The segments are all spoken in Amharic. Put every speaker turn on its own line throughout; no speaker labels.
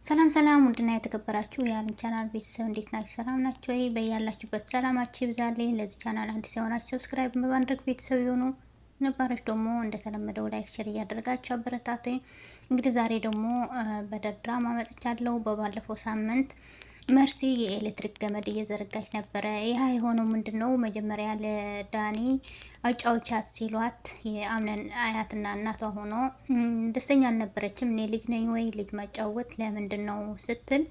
ሰላም ሰላም ውድና የተከበራችሁ የዓለም ቻናል ቤተሰብ እንዴት ናችሁ? ሰላም ናችሁ ወይ? በያላችሁበት ሰላማችሁ ይብዛልኝ። ለዚህ ቻናል አዲስ የሆናችሁ ሰብስክራይብ በማድረግ ቤተሰብ ይሁኑ። ነባሮች ደግሞ እንደተለመደው ላይክ ሼር እያደረጋችሁ አበረታቱኝ። እንግዲህ ዛሬ ደግሞ በሐረግ ድራማ መጥቻለሁ። በባለፈው ሳምንት መርሲ የኤሌክትሪክ ገመድ እየዘረጋች ነበረ። ይህ የሆነው ምንድነው? መጀመሪያ ለዳኒ አጫውቻት ሲሏት የአምነን አያትና እናቷ ሆኖ ደስተኛ አልነበረችም። እኔ ልጅ ነኝ ወይ ልጅ ማጫወት ለምንድነው ስትል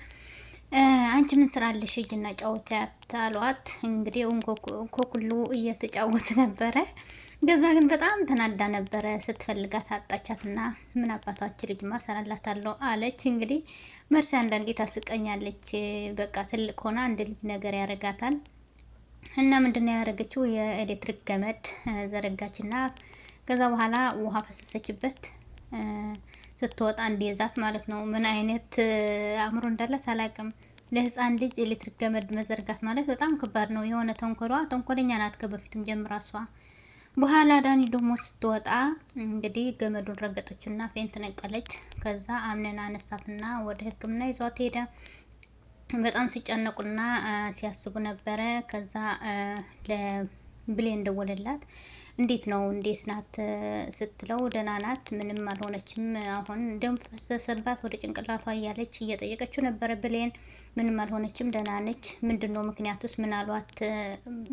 አንቺ ምን ስራልሽ እጅና ጫወት ያታሏት። እንግዲህ እንኮኩሉ እየተጫወት ነበረ። ገዛ ግን በጣም ተናዳ ነበረ። ስትፈልጋት አጣቻትና ምን አባቷች ልጅ ማሰራላታለሁ አለች። እንግዲህ መርሲ አንዳንዴ ታስቀኛለች። በቃ ትልቅ ሆና አንድ ልጅ ነገር ያረጋታል። እና ምንድነው ያረገችው? የኤሌክትሪክ ገመድ ዘረጋችና ከዛ በኋላ ውሃ ፈሰሰችበት። ስትወጣ እንዲይዛት ማለት ነው። ምን አይነት አእምሮ እንዳላት አላውቅም። ለህፃን ልጅ ኤሌክትሪክ ገመድ መዘርጋት ማለት በጣም ከባድ ነው። የሆነ ተንኮለኛ ናት ከበፊትም ጀምራ እሷ። በኋላ ዳኒ ደግሞ ስትወጣ እንግዲህ ገመዱን ረገጠችና ፌንት ነቀለች። ከዛ አምነን አነሳትና ወደ ሕክምና ይዟት ሄደ። በጣም ሲጨነቁና ሲያስቡ ነበረ። ከዛ ለብሌን ደወለላት። እንዴት ናት ስትለው ደህና ናት፣ ምንም አልሆነችም፣ አሁን ደም ፈሰሰባት ወደ ጭንቅላቷ እያለች እየጠየቀችው ነበረ። ብሌን ምንም አልሆነችም፣ ደህና ነች፣ ምንድነው ምክንያቱስ ምን አሏት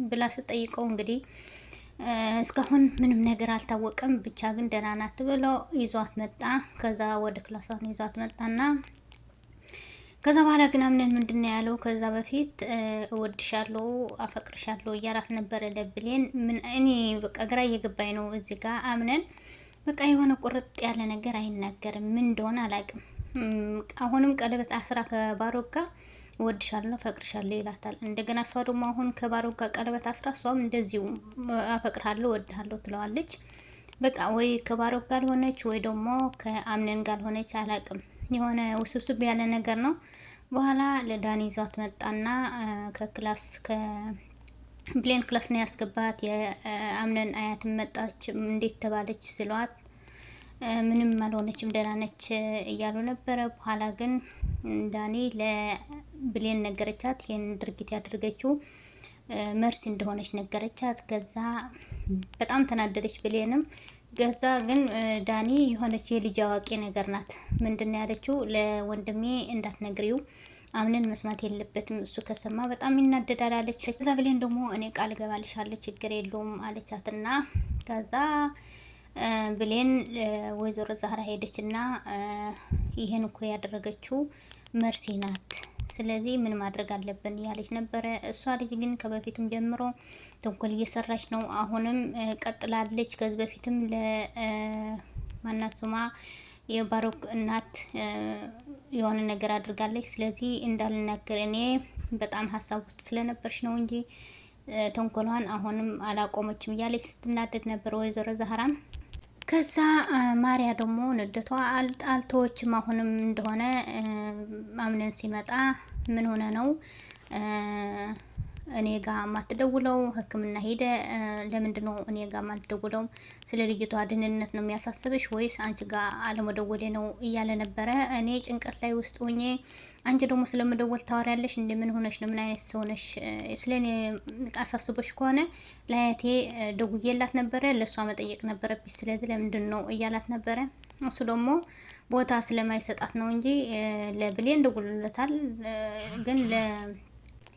ብላ ስትጠይቀው እንግዲህ እስካሁን ምንም ነገር አልታወቀም፣ ብቻ ግን ደህና ናት ብለው ይዟት መጣ። ከዛ ወደ ክላሷን ይዟት መጣና ከዛ በኋላ ግን አምነን ምንድነው ያለው? ከዛ በፊት እወድሻለሁ፣ አፈቅርሻለሁ እያላት ነበረ ለብሌን። ምን እኔ በቃ ግራ እየገባኝ ነው እዚህ ጋር አምነን በቃ የሆነ ቁርጥ ያለ ነገር አይናገርም። ምን እንደሆነ አላውቅም። አሁንም ቀለበት አስራ ከባሮክ ጋር እወድሻለሁ አፈቅርሻለሁ ይላታል። እንደገና እሷ ደግሞ አሁን ከባሮክ ጋር ቀለበት አስራ እሷም እንደዚሁ አፈቅርሃለሁ እወድሃለሁ ትለዋለች። በቃ ወይ ከባሮክ ጋር ሆነች ወይ ደግሞ ከአምነን ጋር ሆነች አላውቅም። የሆነ ውስብስብ ያለ ነገር ነው። በኋላ ለዳኒ ይዟት መጣና ከብሌን ክላስ ነው ያስገባት። የአምነን አያት መጣች። እንዴት ተባለች ስሏት ምንም አልሆነችም ደህና ነች እያሉ ነበረ። በኋላ ግን ዳኒ ለብሌን ነገረቻት። ይህን ድርጊት ያደረገችው መርሲ እንደሆነች ነገረቻት። ከዛ በጣም ተናደደች ብሌንም። ገዛ ግን ዳኒ የሆነች የልጅ አዋቂ ነገር ናት። ምንድን ያለችው? ለወንድሜ እንዳትነግሪው፣ አምነን መስማት የለበትም፣ እሱ ከሰማ በጣም ይናደዳል አለች። ከዛ ብሌን ደግሞ እኔ ቃል ገባልሻለሁ ችግር የለውም አለቻትና ከዛ ብሌን ወይዘሮ ዛህራ ሄደችና ይሄን እኮ ያደረገችው መርሲ ናት፣ ስለዚህ ምን ማድረግ አለብን እያለች ነበረ። እሷ ልጅ ግን ከበፊትም ጀምሮ ተንኮል እየሰራች ነው። አሁንም ቀጥላለች። ከዚህ በፊትም ለማናት ስሟ የባሮክ እናት የሆነ ነገር አድርጋለች። ስለዚህ እንዳልናገር እኔ በጣም ሀሳብ ውስጥ ስለነበርሽ ነው እንጂ ተንኮሏን አሁንም አላቆመችም እያለች ስትናደድ ነበር ወይዘሮ ዛህራም። ከዛ ማሪያ ደግሞ ንደቷ አልተወችም። አሁንም እንደሆነ አምነን ሲመጣ ምን ሆነ ነው እኔ ጋር ማትደውለው? ሕክምና ሄደ፣ ለምንድነው እኔ ጋር ማትደውለው? ስለ ልጅቷ ደህንነት ነው የሚያሳስብሽ ወይስ አንቺ ጋር አለመደወሌ ነው እያለ ነበረ። እኔ ጭንቀት ላይ ውስጥ ሆኜ አንቺ ደግሞ ስለመደወል ታወሪያለሽ? እንደምን ሆነሽ ነው? ምን አይነት ሰው ነሽ? ስለኔ አሳስቦሽ ከሆነ ለአያቴ ደውዬላት ነበረ፣ ለሷ መጠየቅ ነበረብሽ። ስለዚህ ለምንድን ነው እያላት ነበረ። እሱ ደግሞ ቦታ ስለማይሰጣት ነው እንጂ ለብሌን ደውሎለታል ግን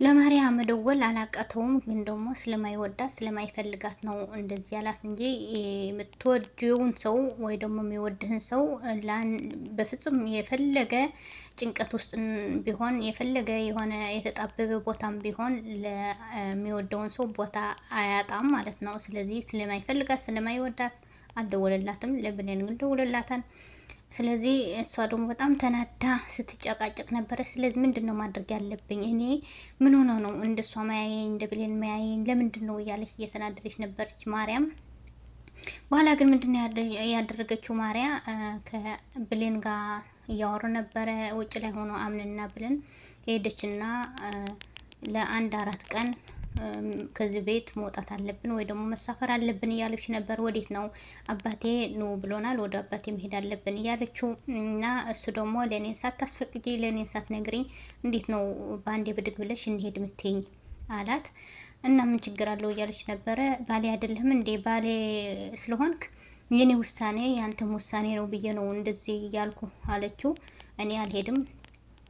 ለማሪያ መደወል አላቃተውም። ግን ደግሞ ስለማይወዳት ስለማይፈልጋት ነው እንደዚህ ያላት እንጂ የምትወጂውን ሰው ወይ ደግሞ የሚወድህን ሰው በፍጹም የፈለገ ጭንቀት ውስጥ ቢሆን የፈለገ የሆነ የተጣበበ ቦታም ቢሆን ለሚወደውን ሰው ቦታ አያጣም ማለት ነው። ስለዚህ ስለማይፈልጋት ስለማይወዳት አልደወለላትም። ለብሌን ግን ደውለላታል። ስለዚህ እሷ ደግሞ በጣም ተናዳ ስትጨቃጨቅ ነበረ። ስለዚህ ምንድነው ማድረግ ያለብኝ እኔ? ምን ሆነው ነው እንደሷ ማያየኝ እንደ ብሌን ማያየኝ ለምንድነው እያለች እየተናደደች ነበረች ማርያም። በኋላ ግን ምንድነው ያደረገችው? ማርያ ከብሌን ጋር እያወሩ ነበረ ውጭ ላይ ሆኖ አምንና ብሌን ሄደችና ለ4 ቀን ከዚህ ቤት መውጣት አለብን ወይ ደግሞ መሳፈር አለብን እያለች ነበር። ወዴት ነው? አባቴ ኑ ብሎናል፣ ወደ አባቴ መሄድ አለብን እያለችው እና እሱ ደግሞ ለእኔን ሳታስፈቅጂ ለእኔን ሳትነግሪኝ እንዴት ነው በአንዴ ብድግ ብለሽ እንሄድ ምትይኝ አላት። እና ምን ችግር አለው እያለች ነበረ። ባሌ አይደለህም እንዴ? ባሌ ስለሆንክ የኔ ውሳኔ ያንተም ውሳኔ ነው ብዬ ነው እንደዚህ እያልኩ አለችው። እኔ አልሄድም፣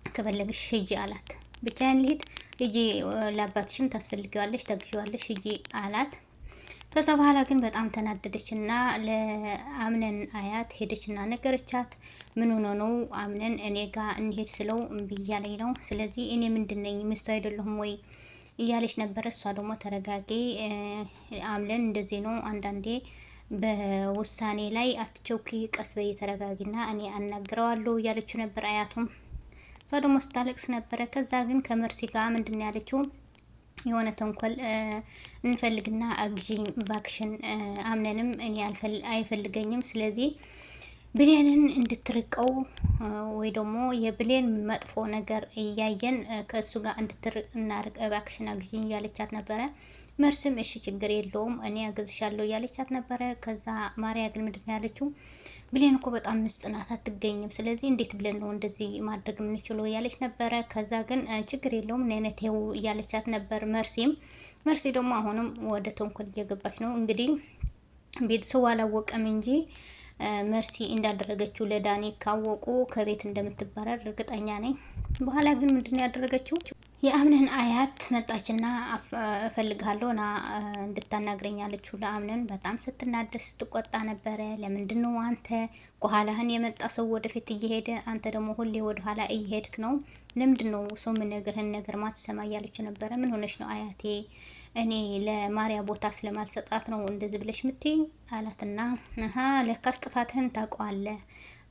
ከፈለግሽ ሂጂ አላት። ብቻዬን ልሂድ? ሂጂ፣ ለአባትሽም ታስፈልጊዋለሽ፣ ታግዢዋለሽ፣ ሂጂ አላት። ከዛ በኋላ ግን በጣም ተናደደች እና ለአምነን አያት ሄደች እና ነገረቻት። ምን ሆኖ ነው አምነን እኔ ጋር እንሄድ ስለው እምቢ እያለኝ ነው። ስለዚህ እኔ ምንድን ነኝ ሚስቱ አይደለሁም ወይ እያለች ነበረ። እሷ ደግሞ ተረጋጊ አምለን እንደዚህ ነው አንዳንዴ በውሳኔ ላይ አትቸውኪ፣ ቀስ በይ ተረጋጊና እኔ አናግረዋለሁ እያለችው ነበር አያቱም። እሷ ደግሞ ስታለቅስ ነበረ። ከዛ ግን ከመርሲ ጋር ምንድን ነው ያለችው? የሆነ ተንኮል እንፈልግና አግዢኝ ቫክሽን፣ አምነንም እኔ አይፈልገኝም፣ ስለዚህ ብሌንን እንድትርቀው ወይ ደግሞ የብሌን መጥፎ ነገር እያየን ከእሱ ጋር እንድትርቅ እናርቅ እባክሽን አግዢኝ እያለቻት ነበረ። መርስም እሺ ችግር የለውም እኔ አገዝሻለሁ እያለቻት ነበረ። ከዛ ማርያ ግን ምንድን ነው ያለችው? ብሌን እኮ በጣም ምስጥ ናት፣ አትገኝም። ስለዚህ እንዴት ብለን ነው እንደዚህ ማድረግ የምንችለው እያለች ነበረ። ከዛ ግን ችግር የለውም ነነቴው እያለቻት ነበር። መርሲ ደግሞ አሁንም ወደ ተንኮል እየገባች ነው። እንግዲህ ቤተሰቡ አላወቀም እንጂ መርሲ እንዳደረገችው ለዳኒ ካወቁ ከቤት እንደምትባረር እርግጠኛ ነኝ። በኋላ ግን ምንድን ነው ያደረገችው? የአምነን አያት መጣችና እፈልግሃለሁ ና እንድታናግረኝ አለችው ለአምነን። በጣም ስትናደድ ስትቆጣ ነበረ። ለምንድን ነው አንተ ከኋላህን የመጣ ሰው ወደፊት እየሄደ አንተ ደግሞ ሁሌ ወደኋላ እየሄድክ ነው? ለምንድን ነው ሰው የምነግርህን ነገር ማትሰማ እያለችው ነበረ። ምን ሆነች ነው አያቴ? እኔ ለማርያ ቦታ ስለማልሰጣት ነው እንደዚህ ብለሽ ምትይኝ አላትና ለካስ ጥፋትህን ታውቀዋለህ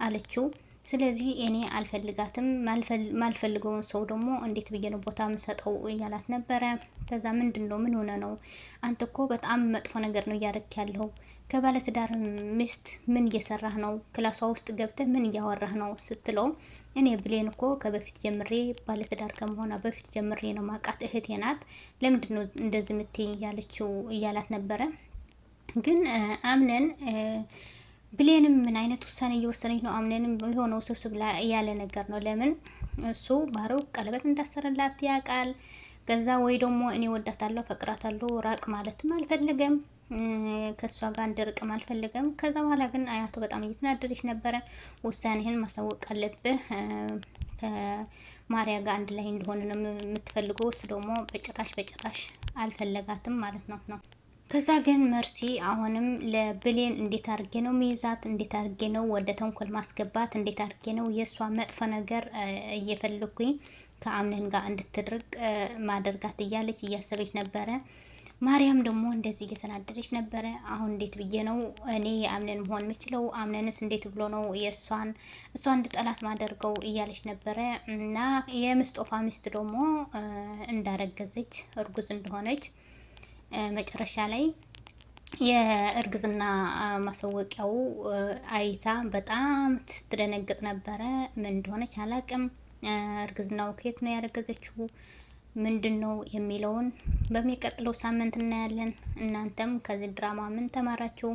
አለችው። ስለዚህ እኔ አልፈልጋትም፣ ማልፈልገውን ሰው ደግሞ እንዴት ብዬ ነው ቦታ የምሰጠው እያላት ነበረ። ከዛ ምንድን ነው ምን ሆነ ነው? አንተ እኮ በጣም መጥፎ ነገር ነው እያደረክ ያለው። ከባለትዳር ሚስት ምን እየሰራህ ነው? ክላሷ ውስጥ ገብተህ ምን እያወራህ ነው ስትለው፣ እኔ ብሌን እኮ ከበፊት ጀምሬ ባለትዳር ከመሆኗ በፊት ጀምሬ ነው ማቃት፣ እህቴ ናት። ለምንድን ነው እንደዚህ ምትይ እያለችው እያላት ነበረ። ግን አምነን ብሌንም ምን አይነት ውሳኔ እየወሰነች ነው? አምነንም የሆነው ስብስብ ላይ ያለ ነገር ነው። ለምን እሱ ባህሪው ቀለበት እንዳሰረላት ያውቃል። ከዛ ወይ ደግሞ እኔ ወዳታለሁ ፈቅራታለሁ ራቅ ማለትም አልፈለገም፣ ከእሷ ጋር እንድርቅም አልፈለገም። ከዛ በኋላ ግን አያቱ በጣም እየተናደደች ነበረ። ውሳኔህን ማሳወቅ አለብህ፣ ከማርያ ጋር አንድ ላይ እንደሆነ ነው የምትፈልገው። እሱ ደግሞ በጭራሽ አልፈለጋትም ማለት ነው። ከዛ ግን መርሲ አሁንም ለብሌን እንዴት አድርጌ ነው ሚይዛት፣ እንዴት አድርጌ ነው ወደ ተንኮል ማስገባት፣ እንዴት አድርጌ ነው የእሷ መጥፎ ነገር እየፈለኩኝ ከአምነን ጋር እንድትርቅ ማደርጋት እያለች እያሰበች ነበረ። ማርያም ደግሞ እንደዚህ እየተናደደች ነበረ። አሁን እንዴት ብዬ ነው እኔ የአምነን መሆን የምችለው? አምነንስ እንዴት ብሎ ነው እሷ እንድጠላት ማደርገው እያለች ነበረ። እና የምስጦፋ ሚስት ደግሞ እንዳረገዘች እርጉዝ እንደሆነች መጨረሻ ላይ የእርግዝና ማሳወቂያው አይታ በጣም ትደነግጥ ነበረ። ምን እንደሆነች አላቅም። እርግዝናው ከየት ነው ያረገዘችው ምንድን ነው የሚለውን በሚቀጥለው ሳምንት እናያለን። እናንተም ከዚህ ድራማ ምን ተማራችሁ?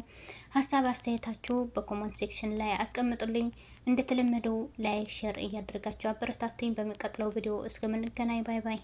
ሀሳብ አስተያየታችሁ በኮሜንት ሴክሽን ላይ አስቀምጡልኝ። እንደተለመደው ላይክ ሼር እያደረጋችሁ አበረታቱኝ። በሚቀጥለው ቪዲዮ እስከምንገናኝ ባይ ባይ።